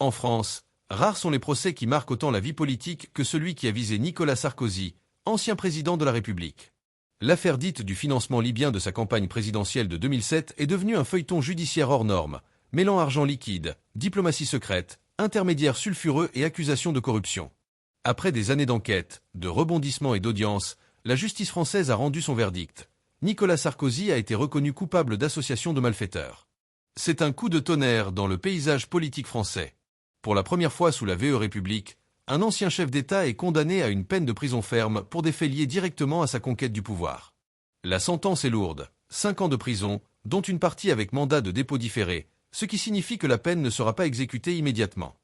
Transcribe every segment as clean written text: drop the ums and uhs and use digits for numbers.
En France, rares sont les procès qui marquent autant la vie politique que celui qui a visé Nicolas Sarkozy, ancien président de la République. L'affaire dite du financement libyen de sa campagne présidentielle de 2007 est devenue un feuilleton judiciaire hors norme, mêlant argent liquide, diplomatie secrète, intermédiaires sulfureux et accusations de corruption. Après des années d'enquête, de rebondissements et d'audiences, la justice française a rendu son verdict. Nicolas Sarkozy a été reconnu coupable d'association de malfaiteurs. C'est un coup de tonnerre dans le paysage politique français. Pour la première fois sous la VE République, un ancien chef d'État est condamné à une peine de prison ferme pour des faits liés directement à sa conquête du pouvoir. La sentence est lourde, 5 ans de prison, dont une partie avec mandat de dépôt différé, ce qui signifie que la peine ne sera pas exécutée immédiatement.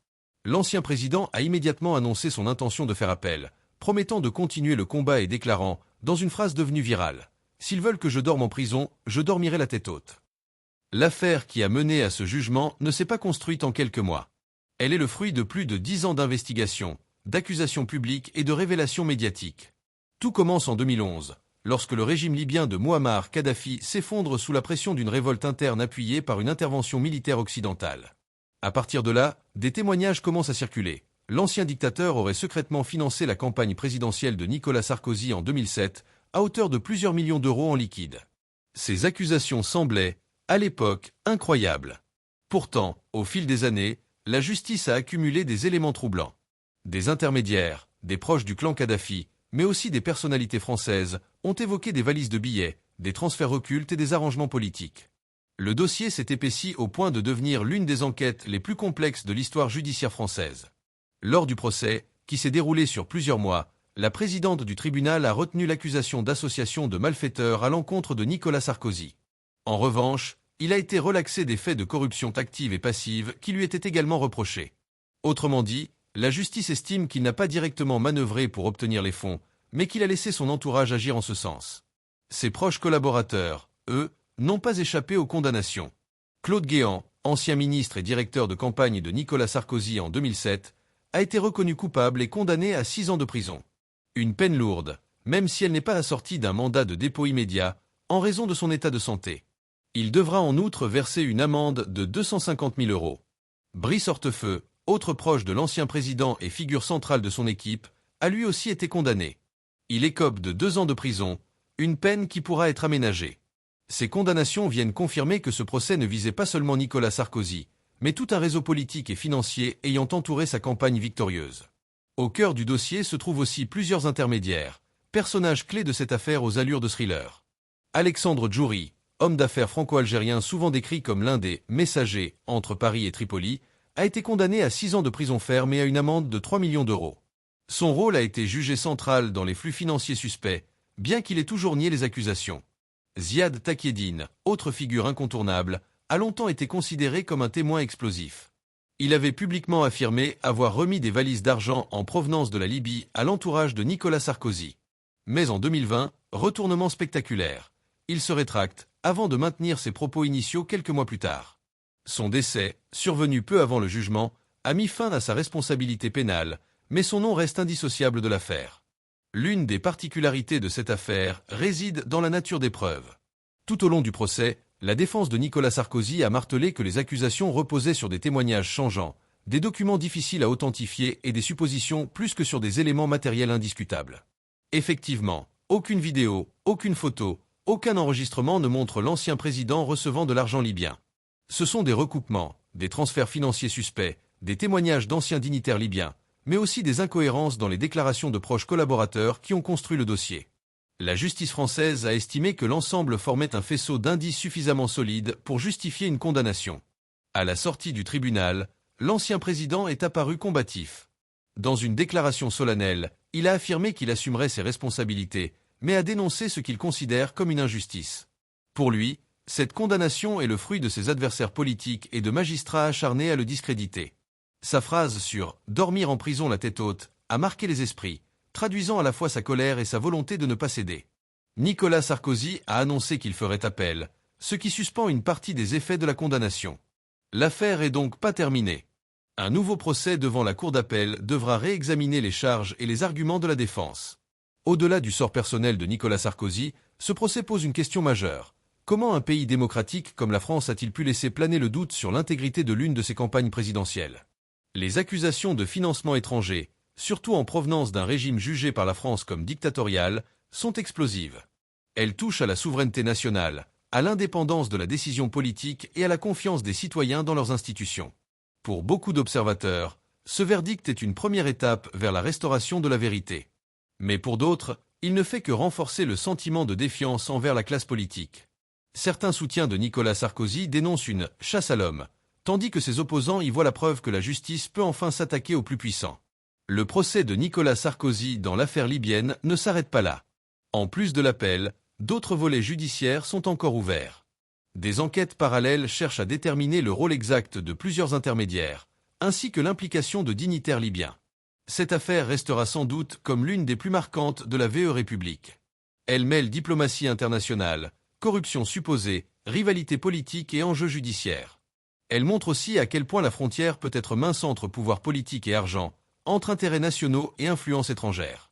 L'ancien président a immédiatement annoncé son intention de faire appel, promettant de continuer le combat et déclarant, dans une phrase devenue virale, « S'ils veulent que je dorme en prison, je dormirai la tête haute ». L'affaire qui a mené à ce jugement ne s'est pas construite en quelques mois. Elle est le fruit de plus de 10 ans d'investigation, d'accusations publiques et de révélations médiatiques. Tout commence en 2011, lorsque le régime libyen de Mouammar Kadhafi s'effondre sous la pression d'une révolte interne appuyée par une intervention militaire occidentale. À partir de là, des témoignages commencent à circuler. L'ancien dictateur aurait secrètement financé la campagne présidentielle de Nicolas Sarkozy en 2007, à hauteur de plusieurs millions d'euros en liquide. Ces accusations semblaient, à l'époque, incroyables. Pourtant, au fil des années, la justice a accumulé des éléments troublants. Des intermédiaires, des proches du clan Kadhafi, mais aussi des personnalités françaises, ont évoqué des valises de billets, des transferts occultes et des arrangements politiques. Le dossier s'est épaissi au point de devenir l'une des enquêtes les plus complexes de l'histoire judiciaire française. Lors du procès, qui s'est déroulé sur plusieurs mois, la présidente du tribunal a retenu l'accusation d'association de malfaiteurs à l'encontre de Nicolas Sarkozy. En revanche, il a été relaxé des faits de corruption active et passive qui lui étaient également reprochés. Autrement dit, la justice estime qu'il n'a pas directement manœuvré pour obtenir les fonds, mais qu'il a laissé son entourage agir en ce sens. Ses proches collaborateurs, eux, n'ont pas échappé aux condamnations. Claude Guéant, ancien ministre et directeur de campagne de Nicolas Sarkozy en 2007, a été reconnu coupable et condamné à 6 ans de prison. Une peine lourde, même si elle n'est pas assortie d'un mandat de dépôt immédiat, en raison de son état de santé. Il devra en outre verser une amende de 250 000 euros. Brice Hortefeux, autre proche de l'ancien président et figure centrale de son équipe, a lui aussi été condamné. Il écope de 2 ans de prison, une peine qui pourra être aménagée. Ces condamnations viennent confirmer que ce procès ne visait pas seulement Nicolas Sarkozy, mais tout un réseau politique et financier ayant entouré sa campagne victorieuse. Au cœur du dossier se trouvent aussi plusieurs intermédiaires, personnages clés de cette affaire aux allures de thriller. Alexandre Djouri, homme d'affaires franco-algérien souvent décrit comme l'un des « messagers » entre Paris et Tripoli, a été condamné à 6 ans de prison ferme et à une amende de 3 millions d'euros. Son rôle a été jugé central dans les flux financiers suspects, bien qu'il ait toujours nié les accusations. Ziad Takieddine, autre figure incontournable, a longtemps été considéré comme un témoin explosif. Il avait publiquement affirmé avoir remis des valises d'argent en provenance de la Libye à l'entourage de Nicolas Sarkozy. Mais en 2020, retournement spectaculaire. Il se rétracte, avant de maintenir ses propos initiaux quelques mois plus tard. Son décès, survenu peu avant le jugement, a mis fin à sa responsabilité pénale, mais son nom reste indissociable de l'affaire. L'une des particularités de cette affaire réside dans la nature des preuves. Tout au long du procès, la défense de Nicolas Sarkozy a martelé que les accusations reposaient sur des témoignages changeants, des documents difficiles à authentifier et des suppositions plus que sur des éléments matériels indiscutables. Effectivement, aucune vidéo, aucune photo, aucun enregistrement ne montre l'ancien président recevant de l'argent libyen. Ce sont des recoupements, des transferts financiers suspects, des témoignages d'anciens dignitaires libyens, mais aussi des incohérences dans les déclarations de proches collaborateurs qui ont construit le dossier. La justice française a estimé que l'ensemble formait un faisceau d'indices suffisamment solides pour justifier une condamnation. À la sortie du tribunal, l'ancien président est apparu combatif. Dans une déclaration solennelle, il a affirmé qu'il assumerait ses responsabilités, mais a dénoncé ce qu'il considère comme une injustice. Pour lui, cette condamnation est le fruit de ses adversaires politiques et de magistrats acharnés à le discréditer. Sa phrase sur « dormir en prison la tête haute » a marqué les esprits, traduisant à la fois sa colère et sa volonté de ne pas céder. Nicolas Sarkozy a annoncé qu'il ferait appel, ce qui suspend une partie des effets de la condamnation. L'affaire est donc pas terminée. Un nouveau procès devant la cour d'appel devra réexaminer les charges et les arguments de la défense. Au-delà du sort personnel de Nicolas Sarkozy, ce procès pose une question majeure. Comment un pays démocratique comme la France a-t-il pu laisser planer le doute sur l'intégrité de l'une de ses campagnes présidentielles ? Les accusations de financement étranger, surtout en provenance d'un régime jugé par la France comme dictatorial, sont explosives. Elles touchent à la souveraineté nationale, à l'indépendance de la décision politique et à la confiance des citoyens dans leurs institutions. Pour beaucoup d'observateurs, ce verdict est une première étape vers la restauration de la vérité. Mais pour d'autres, il ne fait que renforcer le sentiment de défiance envers la classe politique. Certains soutiens de Nicolas Sarkozy dénoncent une « chasse à l'homme », tandis que ses opposants y voient la preuve que la justice peut enfin s'attaquer aux plus puissants. Le procès de Nicolas Sarkozy dans l'affaire libyenne ne s'arrête pas là. En plus de l'appel, d'autres volets judiciaires sont encore ouverts. Des enquêtes parallèles cherchent à déterminer le rôle exact de plusieurs intermédiaires, ainsi que l'implication de dignitaires libyens. Cette affaire restera sans doute comme l'une des plus marquantes de la VE République. Elle mêle diplomatie internationale, corruption supposée, rivalité politique et enjeux judiciaires. Elle montre aussi à quel point la frontière peut être mince entre pouvoir politique et argent, entre intérêts nationaux et influences étrangères.